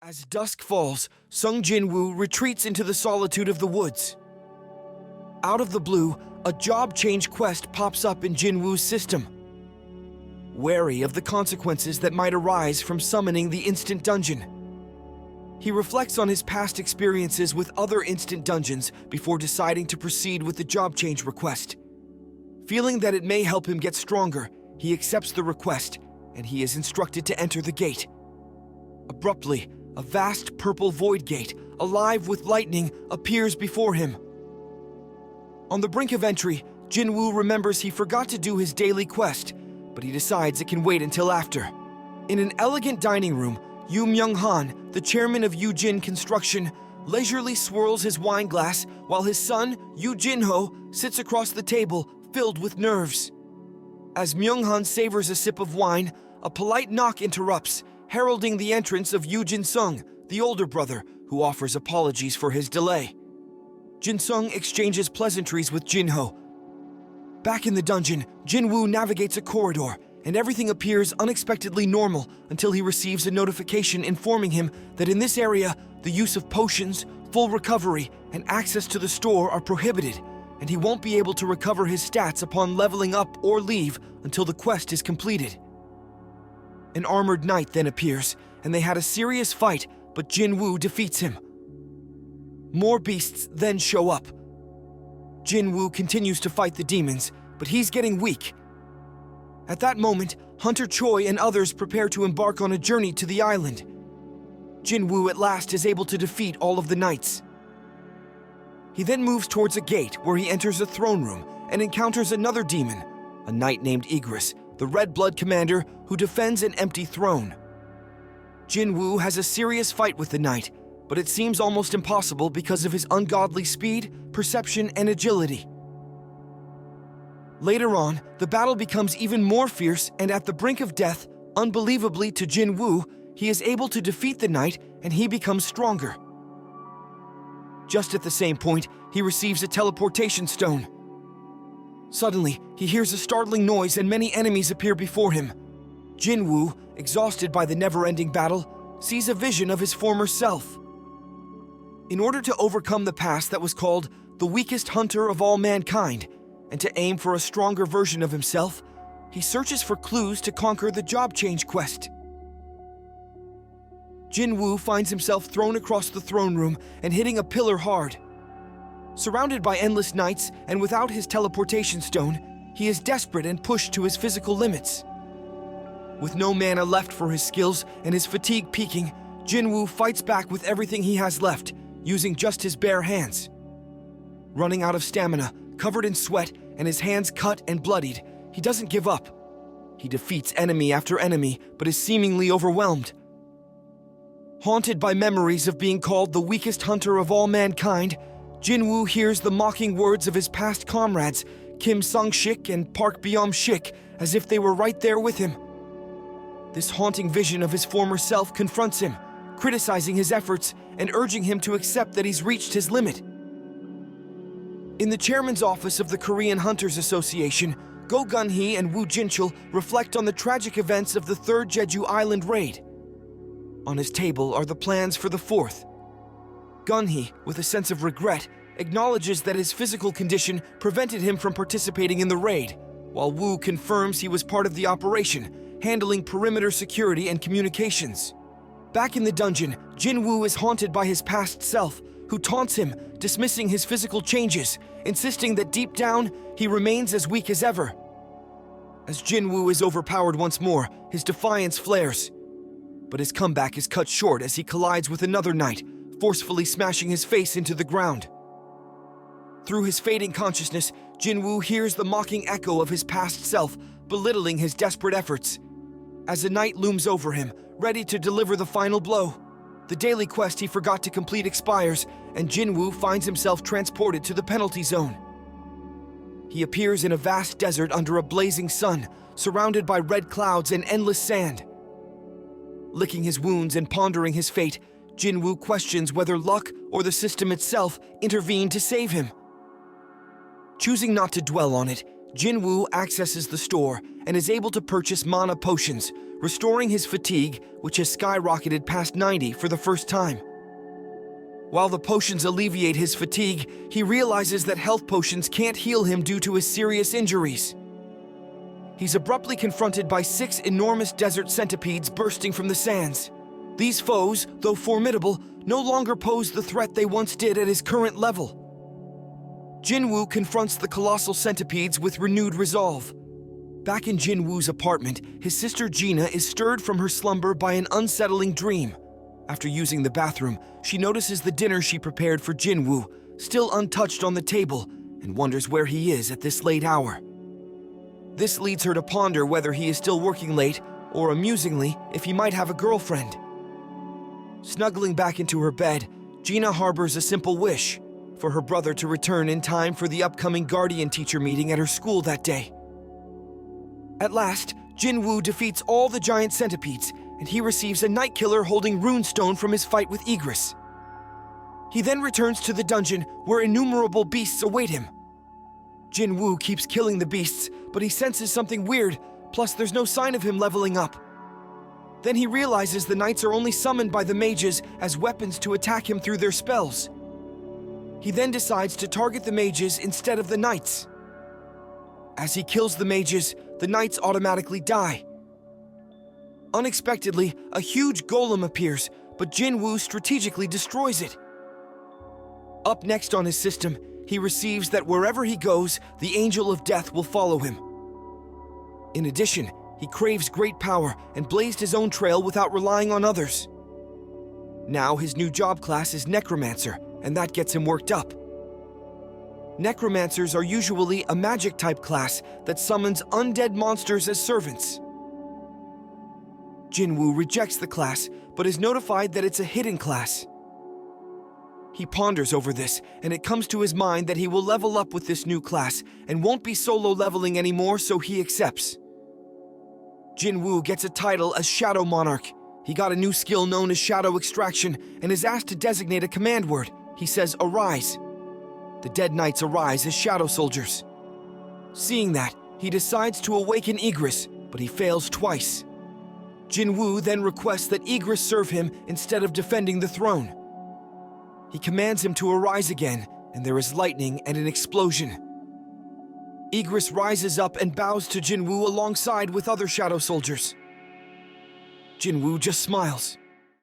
As dusk falls, Sung Jin-Woo retreats into the solitude of the woods. Out of the blue, a job change quest pops up in Jin-Woo's system. Wary of the consequences that might arise from summoning the instant dungeon, he reflects on his past experiences with other instant dungeons before deciding to proceed with the job change request. Feeling that it may help him get stronger, he accepts the request, and he is instructed to enter the gate. Abruptly, a vast purple void gate, alive with lightning, appears before him. On the brink of entry, Jin-Woo remembers he forgot to do his daily quest, but he decides it can wait until after. In an elegant dining room, Yoo Myung-han, the chairman of Yoo-jin Construction, leisurely swirls his wine glass while his son, Yoo Jin-ho, sits across the table, filled with nerves. As Myung-han savors a sip of wine, a polite knock interrupts, heralding the entrance of Yoo Jin-sung, the older brother, who offers apologies for his delay. Jin-sung exchanges pleasantries with Jin-ho. Back in the dungeon, Jin-Woo navigates a corridor, and everything appears unexpectedly normal until he receives a notification informing him that in this area, the use of potions, full recovery, and access to the store are prohibited, and he won't be able to recover his stats upon leveling up or leave until the quest is completed. An armored knight then appears, and they had a serious fight, but Jin-Woo defeats him. More beasts then show up. Jin-Woo continues to fight the demons, but he's getting weak. At that moment, Hunter Choi and others prepare to embark on a journey to the island. Jin-Woo at last is able to defeat all of the knights. He then moves towards a gate where he enters a throne room and encounters another demon, a knight named Igris, the Red Blood commander who defends an empty throne. Jin-Woo has a serious fight with the knight, but it seems almost impossible because of his ungodly speed, perception, and agility. Later on, the battle becomes even more fierce, and at the brink of death, unbelievably to Jin-Woo, he is able to defeat the knight and he becomes stronger. Just at the same point, he receives a teleportation stone. Suddenly, he hears a startling noise and many enemies appear before him. Jin-Woo, exhausted by the never-ending battle, sees a vision of his former self. In order to overcome the past that was called the weakest hunter of all mankind, and to aim for a stronger version of himself, he searches for clues to conquer the job change quest. Jin-Woo finds himself thrown across the throne room and hitting a pillar hard. Surrounded by endless knights and without his teleportation stone, he is desperate and pushed to his physical limits. With no mana left for his skills and his fatigue peaking, Jin-Woo fights back with everything he has left, using just his bare hands. Running out of stamina, covered in sweat, and his hands cut and bloodied, he doesn't give up. He defeats enemy after enemy, but is seemingly overwhelmed. Haunted by memories of being called the weakest hunter of all mankind, Jin-Woo hears the mocking words of his past comrades, Kim Sang-shik and Park Byom-shik, as if they were right there with him. This haunting vision of his former self confronts him, criticizing his efforts and urging him to accept that he's reached his limit. In the chairman's office of the Korean Hunters Association, Go Gun-hee and Woo Jin-chul reflect on the tragic events of the third Jeju Island raid. On his table are the plans for the fourth. Gun-hee, with a sense of regret, acknowledges that his physical condition prevented him from participating in the raid, while Woo confirms he was part of the operation, handling perimeter security and communications. Back in the dungeon, Jin-Woo is haunted by his past self, who taunts him, dismissing his physical changes, insisting that deep down, he remains as weak as ever. As Jin-Woo is overpowered once more, his defiance flares. But his comeback is cut short as he collides with another knight, forcefully smashing his face into the ground. Through his fading consciousness, Jin-Woo hears the mocking echo of his past self, belittling his desperate efforts. As a knight looms over him, ready to deliver the final blow, the daily quest he forgot to complete expires, and Jin-Woo finds himself transported to the penalty zone. He appears in a vast desert under a blazing sun, surrounded by red clouds and endless sand. Licking his wounds and pondering his fate, Jin-Woo questions whether luck or the system itself intervened to save him. Choosing not to dwell on it, Jin-Woo accesses the store and is able to purchase mana potions, restoring his fatigue, which has skyrocketed past 90 for the first time. While the potions alleviate his fatigue, he realizes that health potions can't heal him due to his serious injuries. He's abruptly confronted by 6 enormous desert centipedes bursting from the sands. These foes, though formidable, no longer pose the threat they once did at his current level. Jin-Woo confronts the colossal centipedes with renewed resolve. Back in Jin-Woo's apartment, his sister Gina is stirred from her slumber by an unsettling dream. After using the bathroom, she notices the dinner she prepared for Jin-Woo, still untouched on the table, and wonders where he is at this late hour. This leads her to ponder whether he is still working late, or amusingly, if he might have a girlfriend. Snuggling back into her bed, Gina harbors a simple wish: for her brother to return in time for the upcoming guardian teacher meeting at her school that day. At last, Jin-Woo defeats all the giant centipedes, and he receives a night killer holding runestone from his fight with Igris. He then returns to the dungeon where innumerable beasts await him. Jin-Woo keeps killing the beasts, but he senses something weird, plus there's no sign of him leveling up. Then he realizes the knights are only summoned by the mages as weapons to attack him through their spells. He then decides to target the mages instead of the knights. As he kills the mages, the knights automatically die. Unexpectedly, a huge golem appears, but Jin-Woo strategically destroys it. Up next on his system, he receives that wherever he goes, the Angel of Death will follow him. In addition, he craves great power and blazed his own trail without relying on others. Now his new job class is Necromancer, and that gets him worked up. Necromancers are usually a magic-type class that summons undead monsters as servants. Jin-Woo rejects the class, but is notified that it's a hidden class. He ponders over this, and it comes to his mind that he will level up with this new class and won't be solo leveling anymore, so he accepts. Jin-Woo gets a title as Shadow Monarch. He got a new skill known as Shadow Extraction and is asked to designate a command word. He says, "Arise." The dead knights arise as shadow soldiers. Seeing that, he decides to awaken Igris, but he fails twice. Jin-Woo then requests that Igris serve him instead of defending the throne. He commands him to arise again, and there is lightning and an explosion. Igris rises up and bows to Jin-Woo alongside with other shadow soldiers. Jin-Woo just smiles.